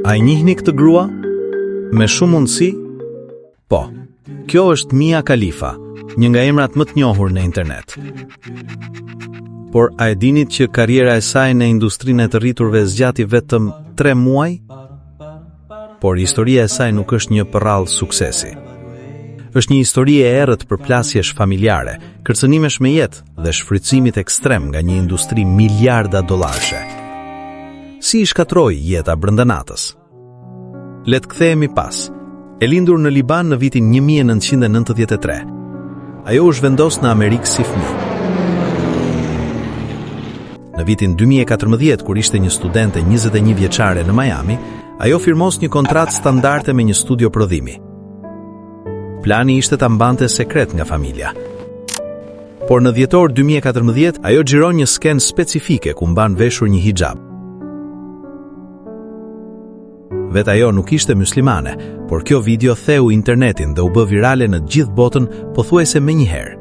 A i njihni këtë grua? Me shumë mundësi? Po, kjo është Mia Khalifa, një nga emrat më të njohur në internet. Por a e dinit që karriera e saj në industrinë e të rriturve zgjati vetëm 3 muaj? Por historia e saj nuk është një përrallë suksesi. Është një histori e errët për plasjesh familjare, kërcënimesh me jetë dhe shfrytëzimit ekstrem nga një industri miliarda dollarësh. Si i shkatroi jeta brenda natës? Le të kthehemi pas. E lindur në Liban në vitin 1993. Ajo u zhvendos në Amerikë si fëmijë. Në vitin 2014, kur ishte një studente 21 vjeçare në Miami, ajo firmos një kontratë standarde me një studio prodhimi. Plani ishte ta mbante sekret nga familja. Por në dhjetor 2014, ajo xhiron një skenë specifike ku mban veshur një hijab. Vetë ajo nuk ishte muslimane, por kjo video theu internetin dhe u bë virale në gjithë botën pothuajse menjëherë.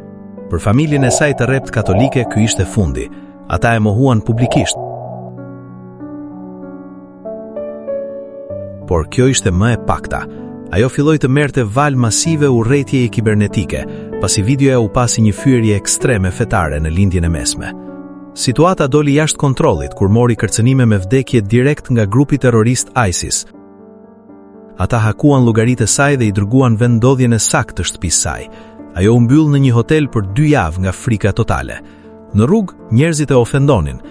Për familjen e saj të rrept katolike, ky ishte fundi. Ata e mohuan publikisht. Por kjo ishte më e pakta. Ajo filloi të merrte valë masive urrëtieje kibernetike, pasi videoja u pasi një fyerje ekstreme fetare në lindjen e mesme. Situata doli jashtë kontrollit kur mori kërcënime me vdekje direkt nga grupi terrorist ISIS. Ata hakuan llogaritë e saj dhe i dërguan vendodhjen e saktë të shtëpisë saj. Ajo u mbyll në një hotel për 2 javë nga frika totale. Në rrugë, njerëzit e ofendonin,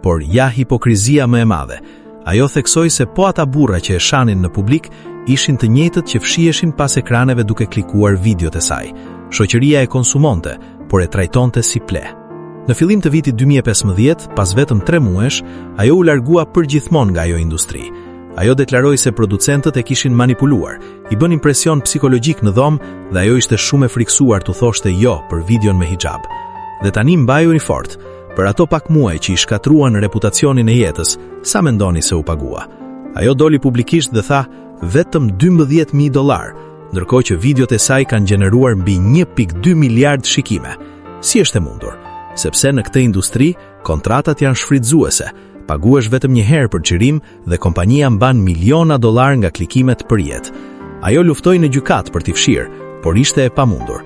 por ja hipokrizia më e madhe. Ajo theksoi se po ata burra që e shanin në publik ishin të njëjtët që fshiheshin pas ekraneve duke klikuar videot e saj. Shoqëria e konsumonte, por e trajtonte si ple. Në fillim të vitit 2015, pas vetëm 3 muajsh, ajo u largua përgjithmonë nga ajo industri. Ajo deklaroi se producentët e kishin manipuluar, i bën impresion psikologjik në dhomë dhe ajo ishte shumë e friksuar të thoshte jo për videon me hijab. Dhe tani mbajuni fort, për ato pak muaj që i shkatruan reputacionin e jetës, sa mendoni se u pagua? Ajo doli publikisht dhe tha vetëm $12,000, ndërkohë që videot e saj kanë gjeneruar mbi 1.2 miliard shikime. Si është e mundur? Sepse në këtë industri, kontratat janë shfrytëzuese, paguhesh vetëm një herë për xhirim dhe kompania mban miliona dollar nga klikimet për jetë. Ajo luftoi në gjykat për t'i fshirë, por ishte e pamundur.